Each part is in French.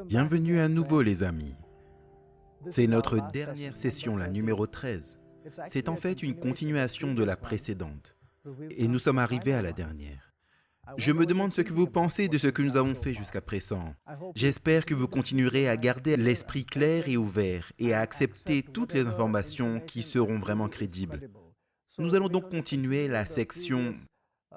Bienvenue à nouveau les amis. C'est notre dernière session, la numéro 13. C'est en fait une continuation de la précédente. Et nous sommes arrivés à la dernière. Je me demande ce que vous pensez de ce que nous avons fait jusqu'à présent. J'espère que vous continuerez à garder l'esprit clair et ouvert et à accepter toutes les informations qui seront vraiment crédibles. Nous allons donc continuer la section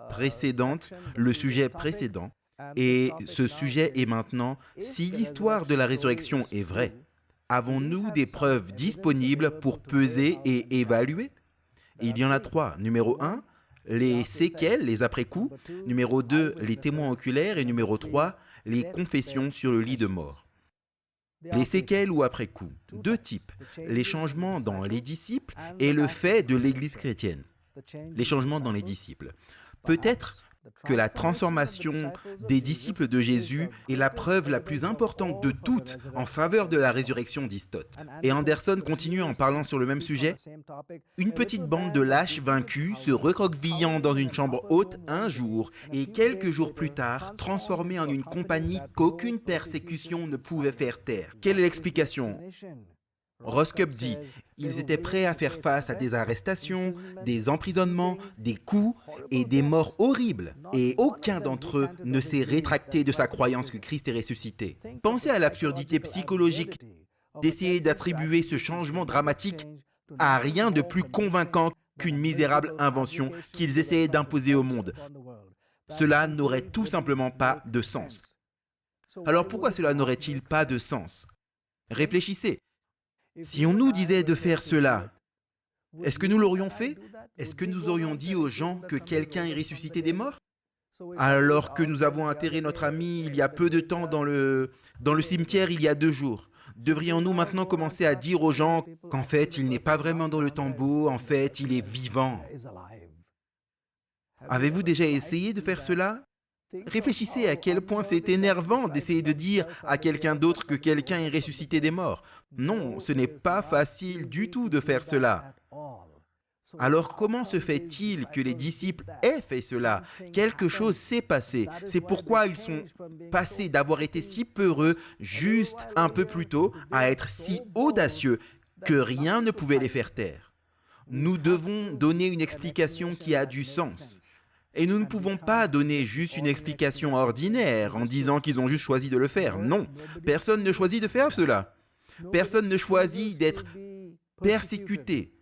précédente, le sujet précédent. Et ce sujet est maintenant, si l'histoire de la résurrection est vraie, avons-nous des preuves disponibles pour peser et évaluer? Il y en a trois. Numéro 1, les séquelles, les après-coups. Numéro 2, les témoins oculaires. Et numéro 3, les confessions sur le lit de mort. Les séquelles ou après-coups. Deux types. Les changements dans les disciples et le fait de l'Église chrétienne. Les changements dans les disciples. Peut-être que la transformation des disciples de Jésus est la preuve la plus importante de toutes en faveur de la résurrection d'Istot. Et Anderson continue en parlant sur le même sujet. Une petite bande de lâches vaincus se recroquevillant dans une chambre haute un jour et quelques jours plus tard transformés en une compagnie qu'aucune persécution ne pouvait faire taire. Quelle est l'explication? Roscup dit, ils étaient prêts à faire face à des arrestations, des emprisonnements, des coups et des morts horribles. Et aucun d'entre eux ne s'est rétracté de sa croyance que Christ est ressuscité. Pensez à l'absurdité psychologique d'essayer d'attribuer ce changement dramatique à rien de plus convaincant qu'une misérable invention qu'ils essayaient d'imposer au monde. Cela n'aurait tout simplement pas de sens. Alors pourquoi cela n'aurait-il pas de sens? Réfléchissez. Si on nous disait de faire cela, est-ce que nous l'aurions fait? Est-ce que nous aurions dit aux gens que quelqu'un est ressuscité des morts? Alors que nous avons enterré notre ami il y a peu de temps dans le cimetière il y a 2 jours. Devrions-nous maintenant commencer à dire aux gens qu'en fait il n'est pas vraiment dans le tombeau, en fait il est vivant? Avez-vous déjà essayé de faire cela? Réfléchissez à quel point c'est énervant d'essayer de dire à quelqu'un d'autre que quelqu'un est ressuscité des morts. Non, ce n'est pas facile du tout de faire cela. Alors comment se fait-il que les disciples aient fait cela? Quelque chose s'est passé. C'est pourquoi ils sont passés d'avoir été si peureux juste un peu plus tôt à être si audacieux que rien ne pouvait les faire taire. Nous devons donner une explication qui a du sens. Et nous ne pouvons pas donner juste une explication ordinaire en disant qu'ils ont juste choisi de le faire. Non, personne ne choisit de faire cela. Personne ne choisit d'être persécuté.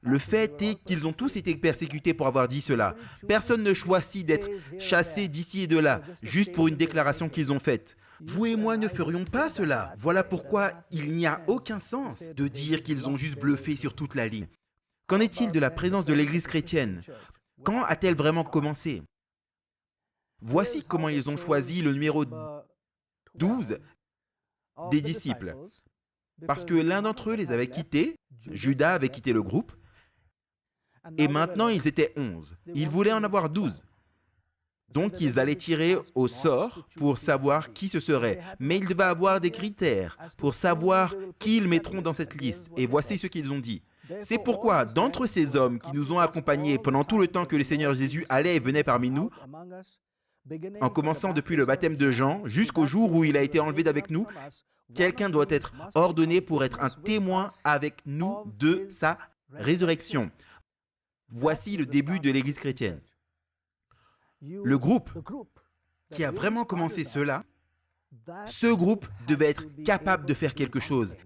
Le fait est qu'ils ont tous été persécutés pour avoir dit cela. Personne ne choisit d'être chassé d'ici et de là, juste pour une déclaration qu'ils ont faite. Vous et moi ne ferions pas cela. Voilà pourquoi il n'y a aucun sens de dire qu'ils ont juste bluffé sur toute la ligne. Qu'en est-il de la présence de l'Église chrétienne? Quand a-t-elle vraiment commencé? Voici comment ils ont choisi le numéro 12 des disciples. Parce que l'un d'entre eux les avait quittés, Judas avait quitté le groupe, et maintenant ils étaient 11. Ils voulaient en avoir 12. Donc ils allaient tirer au sort pour savoir qui ce serait. Mais ils devaient avoir des critères pour savoir qui ils mettront dans cette liste. Et voici ce qu'ils ont dit. C'est pourquoi, d'entre ces hommes qui nous ont accompagnés pendant tout le temps que le Seigneur Jésus allait et venait parmi nous, en commençant depuis le baptême de Jean jusqu'au jour où il a été enlevé d'avec nous, quelqu'un doit être ordonné pour être un témoin avec nous de sa résurrection. Voici le début de l'Église chrétienne. Le groupe qui a vraiment commencé cela, ce groupe devait être capable de faire quelque chose,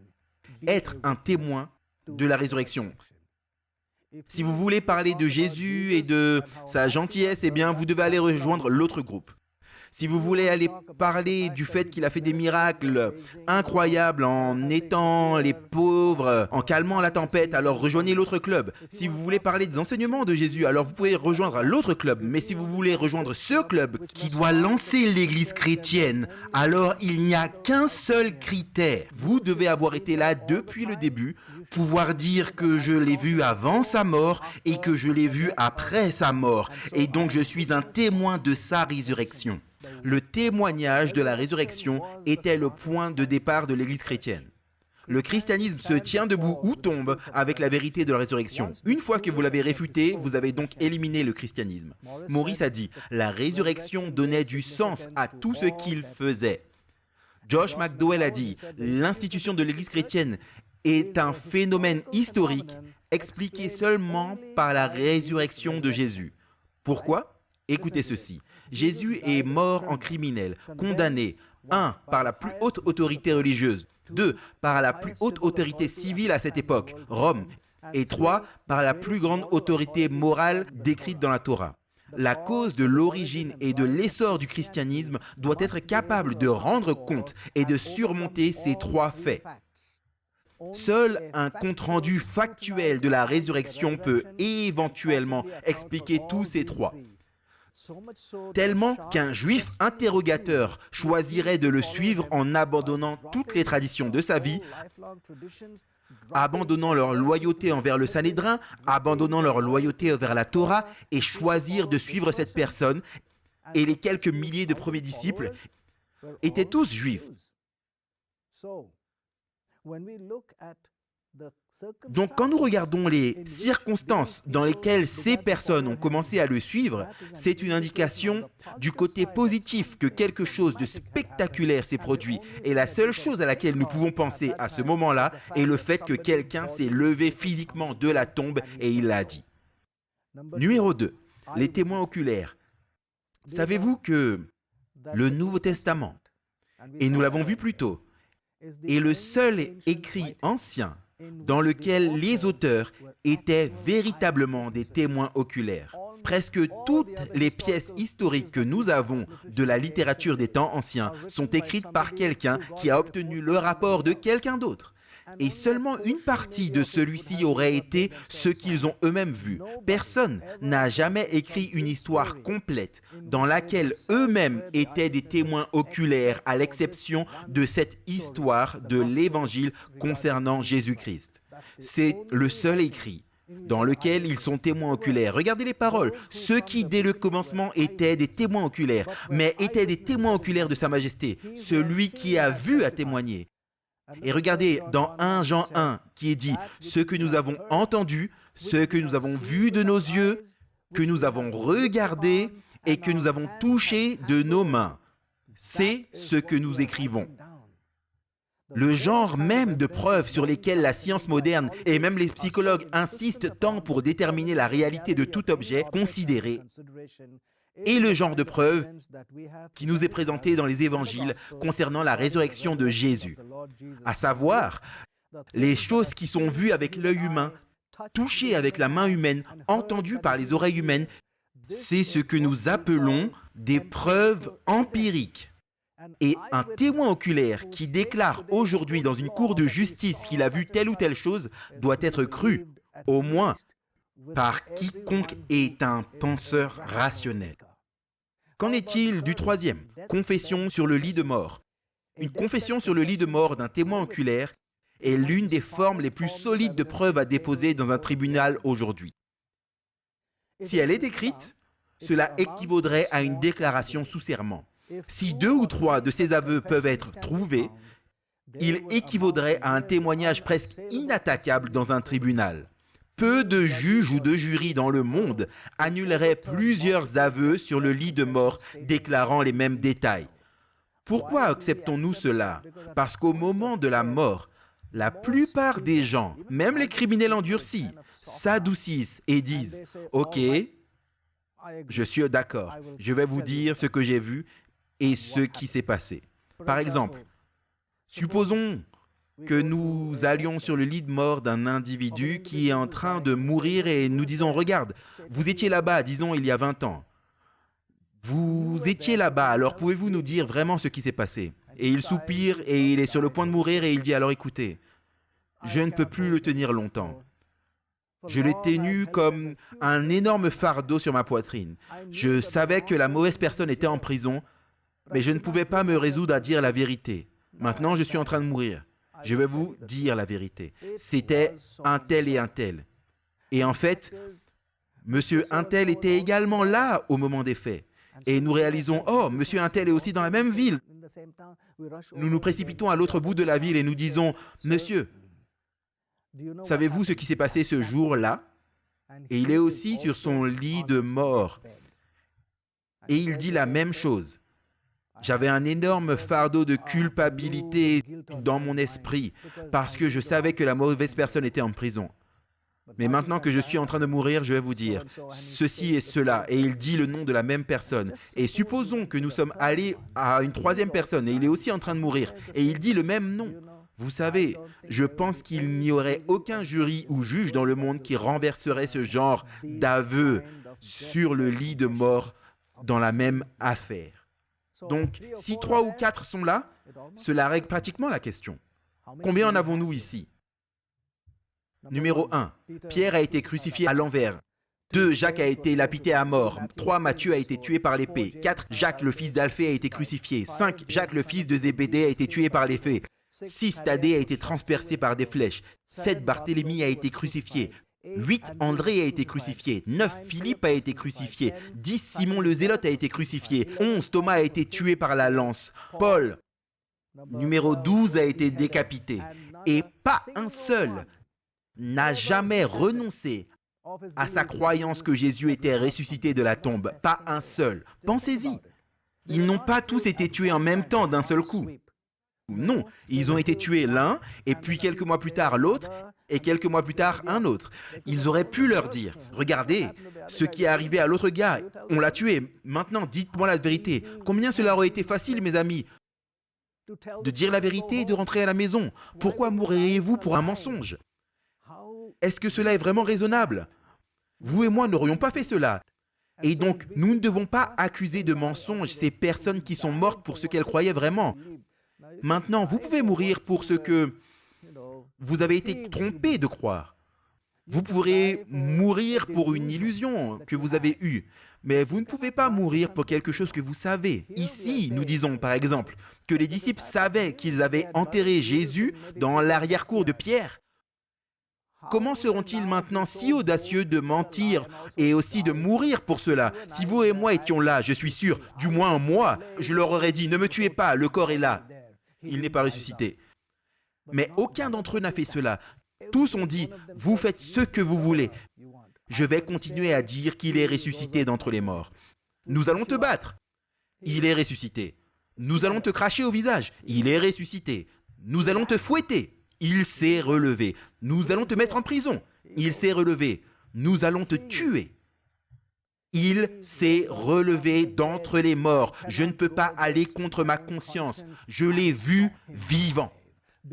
être un témoin de la résurrection. Si vous voulez parler de Jésus et de sa gentillesse, eh bien, vous devez aller rejoindre l'autre groupe. Si vous voulez aller parler du fait qu'il a fait des miracles incroyables en aidant les pauvres, en calmant la tempête, alors rejoignez l'autre club. Si vous voulez parler des enseignements de Jésus, alors vous pouvez rejoindre l'autre club. Mais si vous voulez rejoindre ce club qui doit lancer l'Église chrétienne, alors il n'y a qu'un seul critère. Vous devez avoir été là depuis le début, pouvoir dire que je l'ai vu avant sa mort et que je l'ai vu après sa mort. Et donc je suis un témoin de sa résurrection. Le témoignage de la résurrection était le point de départ de l'Église chrétienne. Le christianisme se tient debout ou tombe avec la vérité de la résurrection. Une fois que vous l'avez réfuté, vous avez donc éliminé le christianisme. Maurice a dit, la résurrection donnait du sens à tout ce qu'il faisait. Josh McDowell a dit, l'institution de l'Église chrétienne est un phénomène historique expliqué seulement par la résurrection de Jésus. Pourquoi? Écoutez ceci. Jésus est mort en criminel, condamné, 1. Par la plus haute autorité religieuse, 2. Par la plus haute autorité civile à cette époque, Rome, et 3. Par la plus grande autorité morale décrite dans la Torah. La cause de l'origine et de l'essor du christianisme doit être capable de rendre compte et de surmonter ces trois faits. Seul un compte-rendu factuel de la résurrection peut éventuellement expliquer tous ces trois. Tellement qu'un juif interrogateur choisirait de le suivre en abandonnant toutes les traditions de sa vie, abandonnant leur loyauté envers le Sanhédrin, abandonnant leur loyauté envers la Torah et choisir de suivre cette personne. Et les quelques milliers de premiers disciples étaient tous juifs. Donc quand nous regardons les circonstances dans lesquelles ces personnes ont commencé à le suivre, c'est une indication du côté positif que quelque chose de spectaculaire s'est produit. Et la seule chose à laquelle nous pouvons penser à ce moment-là est le fait que quelqu'un s'est levé physiquement de la tombe et il l'a dit. Numéro 2, les témoins oculaires. Savez-vous que le Nouveau Testament, et nous l'avons vu plus tôt, est le seul écrit ancien dans lequel les auteurs étaient véritablement des témoins oculaires. Presque toutes les pièces historiques que nous avons de la littérature des temps anciens sont écrites par quelqu'un qui a obtenu le rapport de quelqu'un d'autre. Et seulement une partie de celui-ci aurait été ce qu'ils ont eux-mêmes vu. Personne n'a jamais écrit une histoire complète dans laquelle eux-mêmes étaient des témoins oculaires, à l'exception de cette histoire de l'Évangile concernant Jésus-Christ. C'est le seul écrit dans lequel ils sont témoins oculaires. Regardez les paroles. Ceux qui, dès le commencement, étaient des témoins oculaires, mais étaient des témoins oculaires de Sa Majesté. Celui qui a vu a témoigné. Et regardez dans 1 Jean 1 qui est dit « Ce que nous avons entendu, ce que nous avons vu de nos yeux, que nous avons regardé et que nous avons touché de nos mains, c'est ce que nous écrivons. » Le genre même de preuves sur lesquelles la science moderne et même les psychologues insistent tant pour déterminer la réalité de tout objet considéré est le genre de preuve qui nous est présenté dans les évangiles concernant la résurrection de Jésus, à savoir les choses qui sont vues avec l'œil humain, touchées avec la main humaine, entendues par les oreilles humaines. C'est ce que nous appelons des preuves empiriques. Et un témoin oculaire qui déclare aujourd'hui dans une cour de justice qu'il a vu telle ou telle chose doit être cru, au moins par quiconque est un penseur rationnel. Qu'en est-il du troisième? Confession sur le lit de mort. Une confession sur le lit de mort d'un témoin oculaire est l'une des formes les plus solides de preuves à déposer dans un tribunal aujourd'hui. Si elle est écrite, cela équivaudrait à une déclaration sous serment. Si 2 ou 3 de ces aveux peuvent être trouvés, il équivaudrait à un témoignage presque inattaquable dans un tribunal. Peu de juges ou de jurys dans le monde annuleraient plusieurs aveux sur le lit de mort déclarant les mêmes détails. Pourquoi acceptons-nous cela? Parce qu'au moment de la mort, la plupart des gens, même les criminels endurcis, s'adoucissent et disent « Ok, je suis d'accord, je vais vous dire ce que j'ai vu et ce qui s'est passé. » Par exemple, supposons que nous allions sur le lit de mort d'un individu qui est en train de mourir et nous disons « Regarde, vous étiez là-bas, disons, il y a 20 ans. Vous étiez là-bas, alors pouvez-vous nous dire vraiment ce qui s'est passé ?» Et il soupire et il est sur le point de mourir et il dit « Alors écoutez, je ne peux plus le tenir longtemps. Je l'ai tenu comme un énorme fardeau sur ma poitrine. Je savais que la mauvaise personne était en prison, mais je ne pouvais pas me résoudre à dire la vérité. Maintenant, je suis en train de mourir. Je vais vous dire la vérité. C'était un tel et un tel. Et en fait, monsieur un tel était également là au moment des faits. Et nous réalisons, oh, monsieur un tel est aussi dans la même ville. Nous nous précipitons à l'autre bout de la ville et nous disons, monsieur, savez-vous ce qui s'est passé ce jour-là? Et il est aussi sur son lit de mort. Et il dit la même chose. J'avais un énorme fardeau de culpabilité dans mon esprit parce que je savais que la mauvaise personne était en prison. Mais maintenant que je suis en train de mourir, je vais vous dire ceci et cela. Et il dit le nom de la même personne. Et supposons que nous sommes allés à une troisième personne et il est aussi en train de mourir. Et il dit le même nom. Vous savez, je pense qu'il n'y aurait aucun jury ou juge dans le monde qui renverserait ce genre d'aveu sur le lit de mort dans la même affaire. Donc, si 3 ou 4 sont là, cela règle pratiquement la question. Combien en avons-nous ici? Numéro 1. Pierre a été crucifié à l'envers. 2. Jacques a été lapidé à mort. 3. Matthieu a été tué par l'épée. 4. Jacques, le fils d'Alphée, a été crucifié. 5. Jacques, le fils de Zébédée, a été tué par l'épée. 6. Thaddée a été transpercé par des flèches. 7. Barthélemy a été crucifié. 8. André a été crucifié. 9. Philippe a été crucifié. 10. Simon le Zélote a été crucifié. 11. Thomas a été tué par la lance. Paul, numéro 12, a été décapité. Et pas un seul n'a jamais renoncé à sa croyance que Jésus était ressuscité de la tombe. Pas un seul. Pensez-y. Ils n'ont pas tous été tués en même temps d'un seul coup. Non, ils ont été tués l'un, et puis quelques mois plus tard l'autre, et quelques mois plus tard un autre. Ils auraient pu leur dire, regardez, ce qui est arrivé à l'autre gars, on l'a tué, maintenant dites-moi la vérité. Combien cela aurait été facile, mes amis, de dire la vérité et de rentrer à la maison? Pourquoi mourriez-vous pour un mensonge? Est-ce que cela est vraiment raisonnable? Vous et moi n'aurions pas fait cela. Et donc, nous ne devons pas accuser de mensonge ces personnes qui sont mortes pour ce qu'elles croyaient vraiment. Maintenant, vous pouvez mourir pour ce que vous avez été trompé de croire. Vous pourrez mourir pour une illusion que vous avez eue, mais vous ne pouvez pas mourir pour quelque chose que vous savez. Ici, nous disons par exemple que les disciples savaient qu'ils avaient enterré Jésus dans l'arrière-cour de Pierre. Comment seront-ils maintenant si audacieux de mentir et aussi de mourir pour cela? Si vous et moi étions là, je suis sûr, du moins moi, je leur aurais dit, ne me tuez pas, le corps est là. Il n'est pas ressuscité. Mais aucun d'entre eux n'a fait cela. Tous ont dit, vous faites ce que vous voulez. Je vais continuer à dire qu'il est ressuscité d'entre les morts. Nous allons te battre. Il est ressuscité. Nous allons te cracher au visage. Il est ressuscité. Nous allons te fouetter. Il s'est relevé. Nous allons te mettre en prison. Il s'est relevé. Nous allons te tuer. Il s'est relevé d'entre les morts. Je ne peux pas aller contre ma conscience. Je l'ai vu vivant.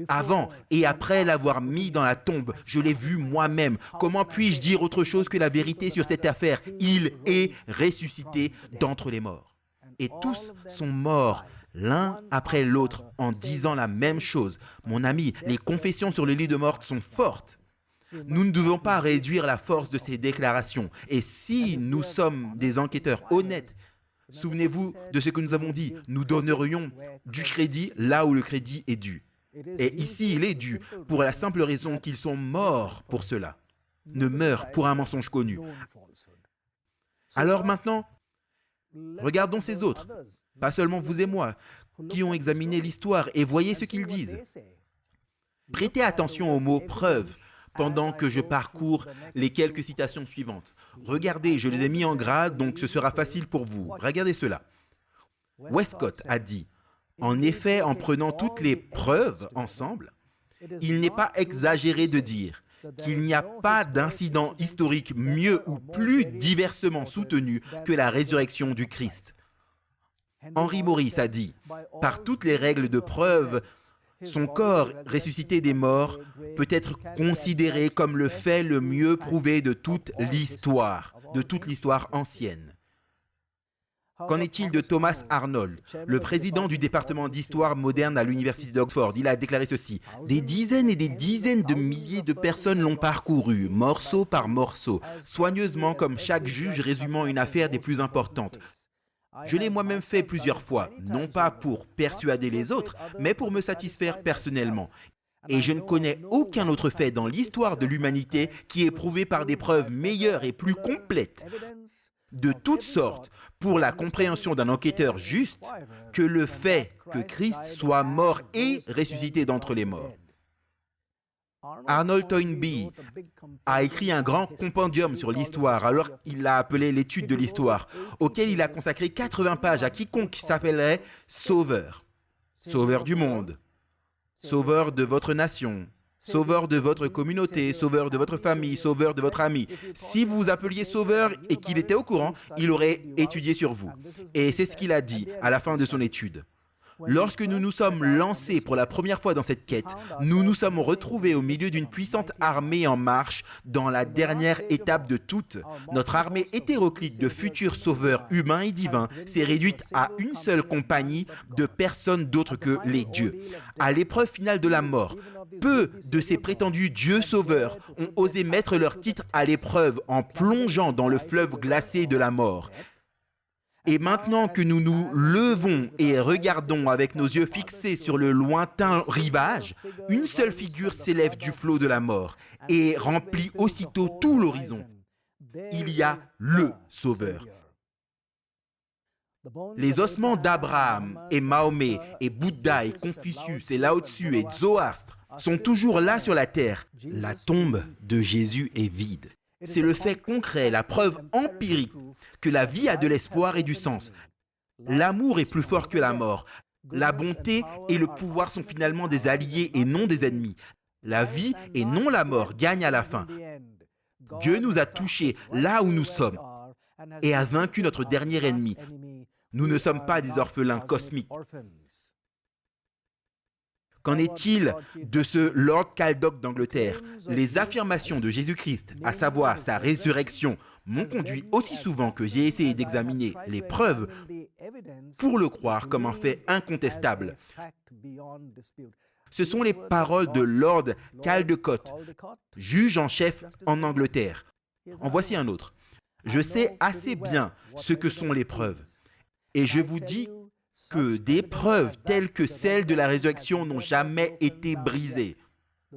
Avant et après l'avoir mis dans la tombe, je l'ai vu moi-même. Comment puis-je dire autre chose que la vérité sur cette affaire? Il est ressuscité d'entre les morts. Et tous sont morts l'un après l'autre en disant la même chose. Mon ami, les confessions sur le lit de mort sont fortes. Nous ne devons pas réduire la force de ces déclarations. Et si nous sommes des enquêteurs honnêtes, souvenez-vous de ce que nous avons dit, nous donnerions du crédit là où le crédit est dû. Et ici, il est dû pour la simple raison qu'ils sont morts pour cela, ne meurent pour un mensonge connu. Alors maintenant, regardons ces autres, pas seulement vous et moi, qui ont examiné l'histoire et voyez ce qu'ils disent. Prêtez attention au mot « preuve » pendant que je parcours les quelques citations suivantes. Regardez, je les ai mis en grade, donc ce sera facile pour vous. Regardez cela. Westcott a dit, en effet, en prenant toutes les preuves ensemble, il n'est pas exagéré de dire qu'il n'y a pas d'incident historique mieux ou plus diversement soutenu que la résurrection du Christ. Henry Morris a dit, par toutes les règles de preuve, son corps ressuscité des morts peut être considéré comme le fait le mieux prouvé de toute l'histoire ancienne. Qu'en est-il de Thomas Arnold, le président du département d'histoire moderne à l'université d'Oxford? Il a déclaré ceci, « Des dizaines et des dizaines de milliers de personnes l'ont parcouru, morceau par morceau, soigneusement comme chaque juge résumant une affaire des plus importantes. Je l'ai moi-même fait plusieurs fois, non pas pour persuader les autres, mais pour me satisfaire personnellement. Et je ne connais aucun autre fait dans l'histoire de l'humanité qui est prouvé par des preuves meilleures et plus complètes de toutes sortes pour la compréhension d'un enquêteur juste que le fait que Christ soit mort et ressuscité d'entre les morts. Arnold Toynbee a écrit un grand compendium sur l'histoire, alors il l'a appelé l'étude de l'histoire, auquel il a consacré 80 pages à quiconque s'appellerait Sauveur. Sauveur du monde, Sauveur de votre nation, Sauveur de votre communauté, Sauveur de votre famille, Sauveur de votre ami. Si vous vous appeliez Sauveur et qu'il était au courant, il aurait étudié sur vous. Et c'est ce qu'il a dit à la fin de son étude. Lorsque nous nous sommes lancés pour la première fois dans cette quête, nous nous sommes retrouvés au milieu d'une puissante armée en marche dans la dernière étape de toutes. Notre armée hétéroclite de futurs sauveurs humains et divins s'est réduite à une seule compagnie de personnes d'autres que les dieux. À l'épreuve finale de la mort, peu de ces prétendus dieux sauveurs ont osé mettre leur titre à l'épreuve en plongeant dans le fleuve glacé de la mort. Et maintenant que nous nous levons et regardons avec nos yeux fixés sur le lointain rivage, une seule figure s'élève du flot de la mort et remplit aussitôt tout l'horizon. Il y a le Sauveur. Les ossements d'Abraham et Mahomet et Bouddha et Confucius et Lao Tzu et Zoroastre sont toujours là sur la terre. La tombe de Jésus est vide. C'est le fait concret, la preuve empirique que la vie a de l'espoir et du sens. L'amour est plus fort que la mort. La bonté et le pouvoir sont finalement des alliés et non des ennemis. La vie et non la mort gagnent à la fin. Dieu nous a touchés là où nous sommes et a vaincu notre dernier ennemi. Nous ne sommes pas des orphelins cosmiques. Qu'en est-il de ce Lord Caldoc d'Angleterre? Les affirmations de Jésus-Christ, à savoir sa résurrection, m'ont conduit aussi souvent que j'ai essayé d'examiner les preuves pour le croire comme un fait incontestable. Ce sont les paroles de Lord Caldecott, juge en chef en Angleterre. En voici un autre. Je sais assez bien ce que sont les preuves. Et je vous dis que des preuves telles que celles de la résurrection n'ont jamais été brisées.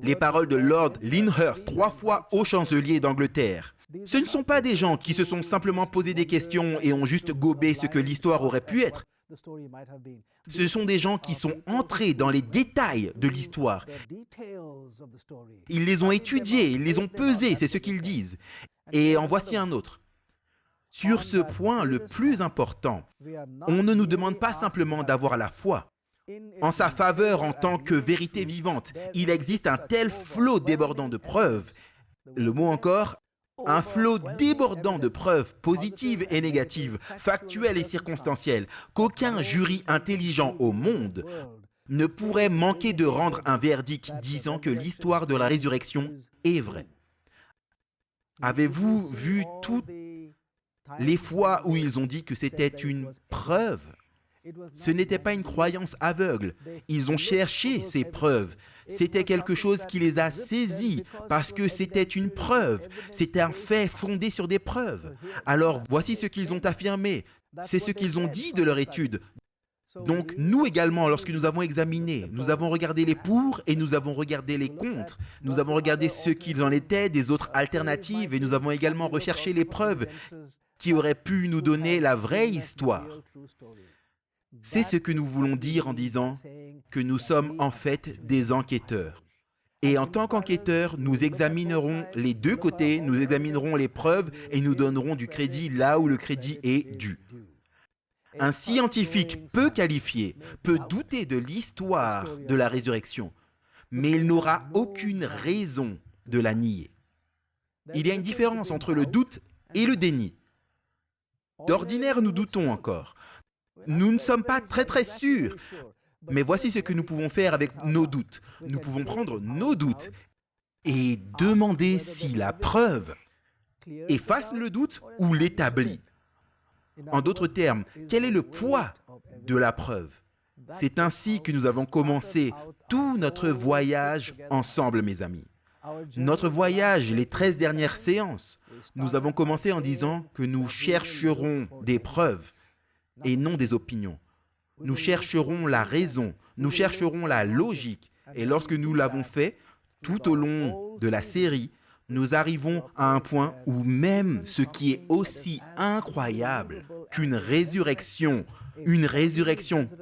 Les paroles de Lord Lyndhurst, 3 fois haut chancelier d'Angleterre. Ce ne sont pas des gens qui se sont simplement posé des questions et ont juste gobé ce que l'histoire aurait pu être. Ce sont des gens qui sont entrés dans les détails de l'histoire. Ils les ont étudiés, ils les ont pesés, c'est ce qu'ils disent. Et en voici un autre. Sur ce point le plus important, on ne nous demande pas simplement d'avoir la foi. En sa faveur en tant que vérité vivante, il existe un tel flot débordant de preuves, le mot encore, un flot débordant de preuves positives et négatives, factuelles et circonstancielles, qu'aucun jury intelligent au monde ne pourrait manquer de rendre un verdict disant que l'histoire de la résurrection est vraie. Avez-vous vu toutes les fois où ils ont dit que c'était une preuve? Ce n'était pas une croyance aveugle. Ils ont cherché ces preuves. C'était quelque chose qui les a saisis parce que c'était une preuve. C'était un fait fondé sur des preuves. Alors voici ce qu'ils ont affirmé. C'est ce qu'ils ont dit de leur étude. Donc nous également, lorsque nous avons examiné, nous avons regardé les pour et nous avons regardé les contre. Nous avons regardé ce qu'il en était des autres alternatives et nous avons également recherché les preuves qui auraient pu nous donner la vraie histoire. C'est ce que nous voulons dire en disant que nous sommes en fait des enquêteurs. Et en tant qu'enquêteurs, nous examinerons les deux côtés, nous examinerons les preuves et nous donnerons du crédit là où le crédit est dû. Un scientifique peu qualifié peut douter de l'histoire de la résurrection, mais il n'aura aucune raison de la nier. Il y a une différence entre le doute et le déni. D'ordinaire, nous doutons encore. Nous ne sommes pas très sûrs. Mais voici ce que nous pouvons faire avec nos doutes. Nous pouvons prendre nos doutes et demander si la preuve efface le doute ou l'établit. En d'autres termes, quel est le poids de la preuve? C'est ainsi que nous avons commencé tout notre voyage ensemble, mes amis. Notre voyage, les 13 dernières séances, nous avons commencé en disant que nous chercherons des preuves et non des opinions. Nous chercherons la raison, nous chercherons la logique. Et lorsque nous l'avons fait, tout au long de la série, nous arrivons à un point où même ce qui est aussi incroyable qu'une résurrection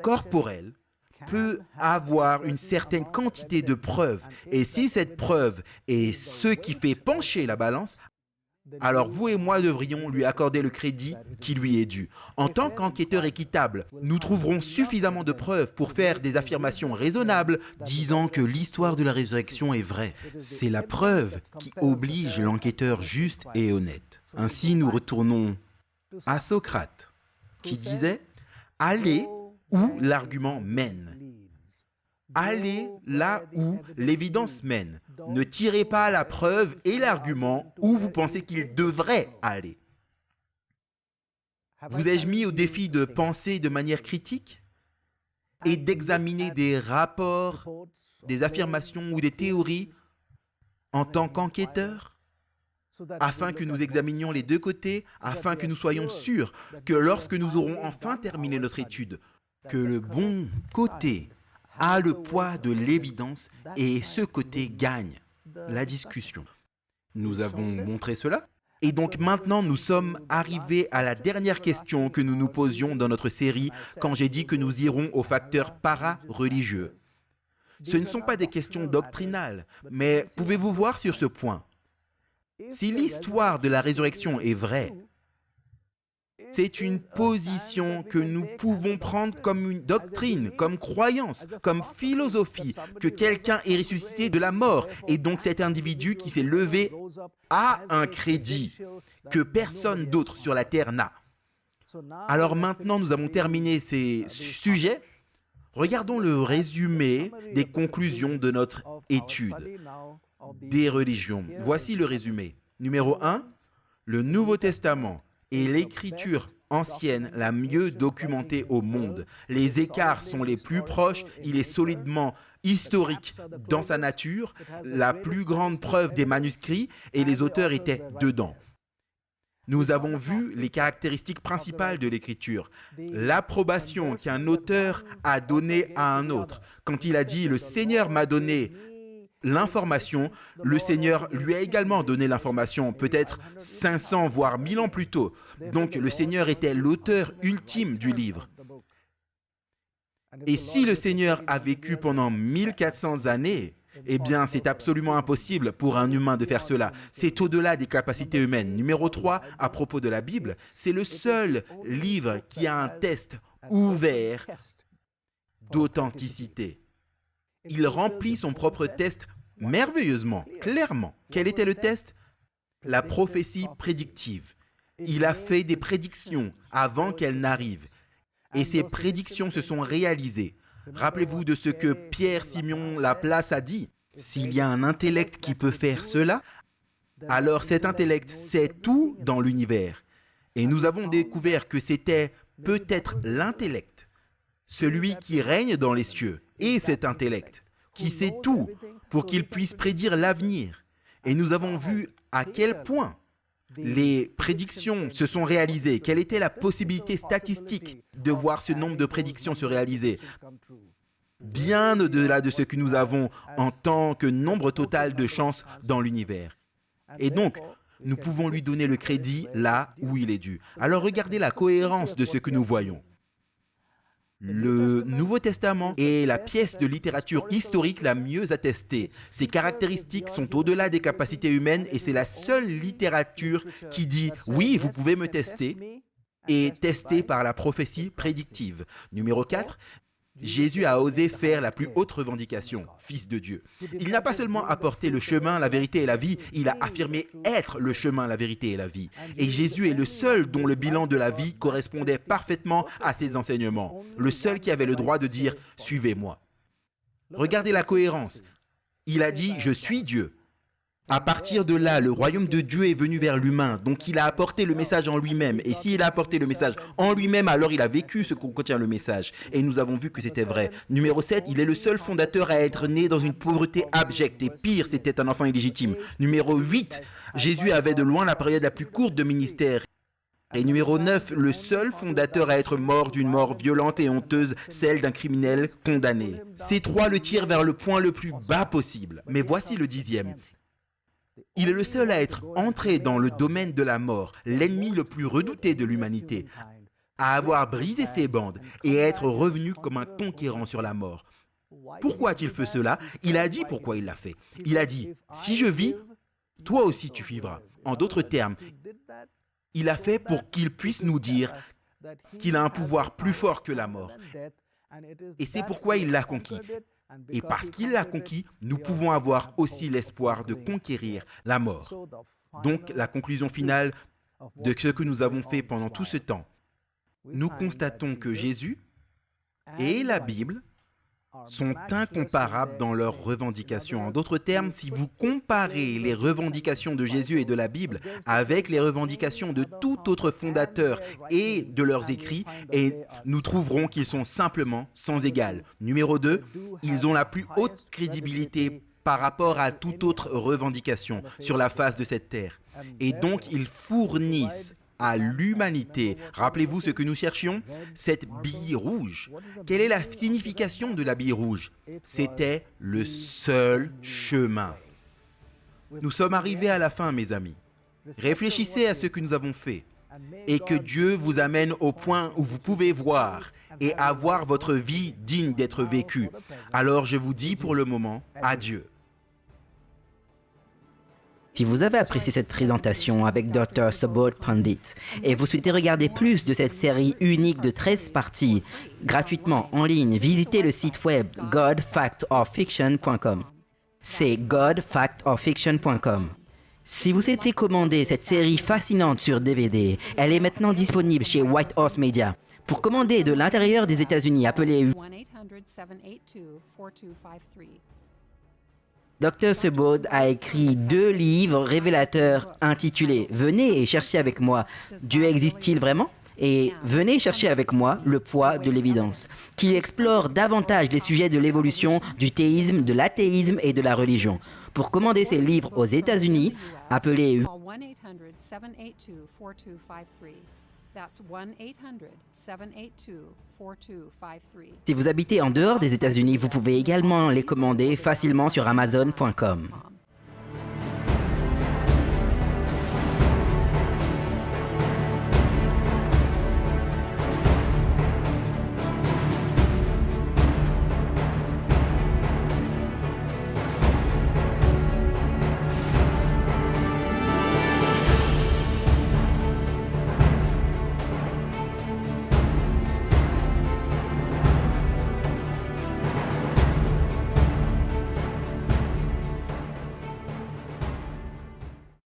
corporelle, peut avoir une certaine quantité de preuves. Et si cette preuve est ce qui fait pencher la balance, alors vous et moi devrions lui accorder le crédit qui lui est dû. En tant qu'enquêteur équitable, nous trouverons suffisamment de preuves pour faire des affirmations raisonnables disant que l'histoire de la résurrection est vraie. C'est la preuve qui oblige l'enquêteur juste et honnête. Ainsi, nous retournons à Socrate, qui disait « Allez où l'argument mène ». Allez là où l'évidence mène. Ne tirez pas la preuve et l'argument où vous pensez qu'il devrait aller. Vous ai-je mis au défi de penser de manière critique et d'examiner des rapports, des affirmations ou des théories en tant qu'enquêteur, afin que nous examinions les deux côtés, afin que nous soyons sûrs que lorsque nous aurons enfin terminé notre étude, que le bon côté a le poids de l'évidence et ce côté gagne la discussion. Nous avons montré cela. Et donc maintenant, nous sommes arrivés à la dernière question que nous nous posions dans notre série quand j'ai dit que nous irons aux facteurs para-religieux. Ce ne sont pas des questions doctrinales, mais pouvez-vous voir sur ce point? Si l'histoire de la résurrection est vraie, c'est une position que nous pouvons prendre comme une doctrine, comme croyance, comme philosophie, que quelqu'un est ressuscité de la mort. Et donc cet individu qui s'est levé a un crédit que personne d'autre sur la terre n'a. Alors maintenant, nous avons terminé ces sujets. Regardons le résumé des conclusions de notre étude des religions. Voici le résumé. Numéro 1, le Nouveau Testament est l'écriture ancienne la mieux documentée au monde. Les écarts sont les plus proches, il est solidement historique dans sa nature, la plus grande preuve des manuscrits et les auteurs étaient dedans. Nous avons vu les caractéristiques principales de l'écriture, l'approbation qu'un auteur a donnée à un autre. Quand il a dit « Le Seigneur m'a donné » l'information, le Seigneur lui a également donné l'information, peut-être 500 voire 1000 ans plus tôt. Donc le Seigneur était l'auteur ultime du livre. Et si le Seigneur a vécu pendant 1400 années, eh bien c'est absolument impossible pour un humain de faire cela. C'est au-delà des capacités humaines. Numéro 3, à propos de la Bible, c'est le seul livre qui a un test ouvert d'authenticité. Il remplit son propre test merveilleusement, clairement. Quel était le test? La prophétie prédictive. Il a fait des prédictions avant qu'elles n'arrivent. Et ces prédictions se sont réalisées. Rappelez-vous de ce que Pierre-Simon Laplace a dit. S'il y a un intellect qui peut faire cela, alors cet intellect sait tout dans l'univers. Et nous avons découvert que c'était peut-être l'intellect, celui qui règne dans les cieux, et cet intellect, qui sait tout pour qu'il puisse prédire l'avenir. Et nous avons vu à quel point les prédictions se sont réalisées, quelle était la possibilité statistique de voir ce nombre de prédictions se réaliser, bien au-delà de ce que nous avons en tant que nombre total de chances dans l'univers. Et donc, nous pouvons lui donner le crédit là où il est dû. Alors regardez la cohérence de ce que nous voyons. Le Nouveau Testament est la pièce de littérature historique la mieux attestée. Ses caractéristiques sont au-delà des capacités humaines et c'est la seule littérature qui dit « Oui, vous pouvez me tester » et tester par la prophétie prédictive. Numéro 4, Jésus a osé faire la plus haute revendication, Fils de Dieu. Il n'a pas seulement apporté le chemin, la vérité et la vie, il a affirmé être le chemin, la vérité et la vie. Et Jésus est le seul dont le bilan de la vie correspondait parfaitement à ses enseignements. Le seul qui avait le droit de dire « Suivez-moi ». Regardez la cohérence. Il a dit « Je suis Dieu ». À partir de là, le royaume de Dieu est venu vers l'humain, donc il a apporté le message en lui-même. Et s'il a apporté le message en lui-même, alors il a vécu ce que contient le message. Et nous avons vu que c'était vrai. Numéro 7, il est le seul fondateur à être né dans une pauvreté abjecte. Et pire, c'était un enfant illégitime. Numéro 8, Jésus avait de loin la période la plus courte de ministère. Et numéro 9, le seul fondateur à être mort d'une mort violente et honteuse, celle d'un criminel condamné. Ces trois le tirent vers le point le plus bas possible. Mais voici le 10e. Il est le seul à être entré dans le domaine de la mort, l'ennemi le plus redouté de l'humanité. à avoir brisé ses bandes et à être revenu comme un conquérant sur la mort. Pourquoi a-t-il fait cela? Il a dit pourquoi il l'a fait. Il a dit, si je vis, toi aussi tu vivras. En d'autres termes, il a fait pour qu'il puisse nous dire qu'il a un pouvoir plus fort que la mort. Et c'est pourquoi il l'a conquis. Et parce qu'il l'a conquis, nous pouvons avoir aussi l'espoir de conquérir la mort. Donc, la conclusion finale de ce que nous avons fait pendant tout ce temps, nous constatons que Jésus et la Bible sont incomparables dans leurs revendications. En d'autres termes, si vous comparez les revendications de Jésus et de la Bible avec les revendications de tout autre fondateur et de leurs écrits, et nous trouverons qu'ils sont simplement sans égal. Numéro 2, ils ont la plus haute crédibilité par rapport à toute autre revendication sur la face de cette terre. Et donc, ils fournissent à l'humanité. Rappelez-vous ce que nous cherchions? Cette bille rouge. Quelle est la signification de la bille rouge? C'était le seul chemin. Nous sommes arrivés à la fin, mes amis. Réfléchissez à ce que nous avons fait et que Dieu vous amène au point où vous pouvez voir et avoir votre vie digne d'être vécue. Alors je vous dis pour le moment, adieu. Si vous avez apprécié cette présentation avec Dr. Subodh Pandit et vous souhaitez regarder plus de cette série unique de 13 parties gratuitement en ligne, visitez le site web godfactorfiction.com. C'est godfactorfiction.com. Si vous souhaitez commander cette série fascinante sur DVD, elle est maintenant disponible chez White Horse Media. Pour commander de l'intérieur des États-Unis, appelez 1-800-782-4253. Dr. Subodh a écrit 2 livres révélateurs intitulés « Venez et cherchez avec moi, Dieu existe-t-il vraiment ?» et « Venez chercher avec moi le poids de l'évidence » qui explore davantage les sujets de l'évolution du théisme, de l'athéisme et de la religion. Pour commander ces livres aux États-Unis, appelez 1-800-782-4253. That's 1-800-782-4253. Si vous habitez en dehors des États-Unis, vous pouvez également les commander facilement sur Amazon.com.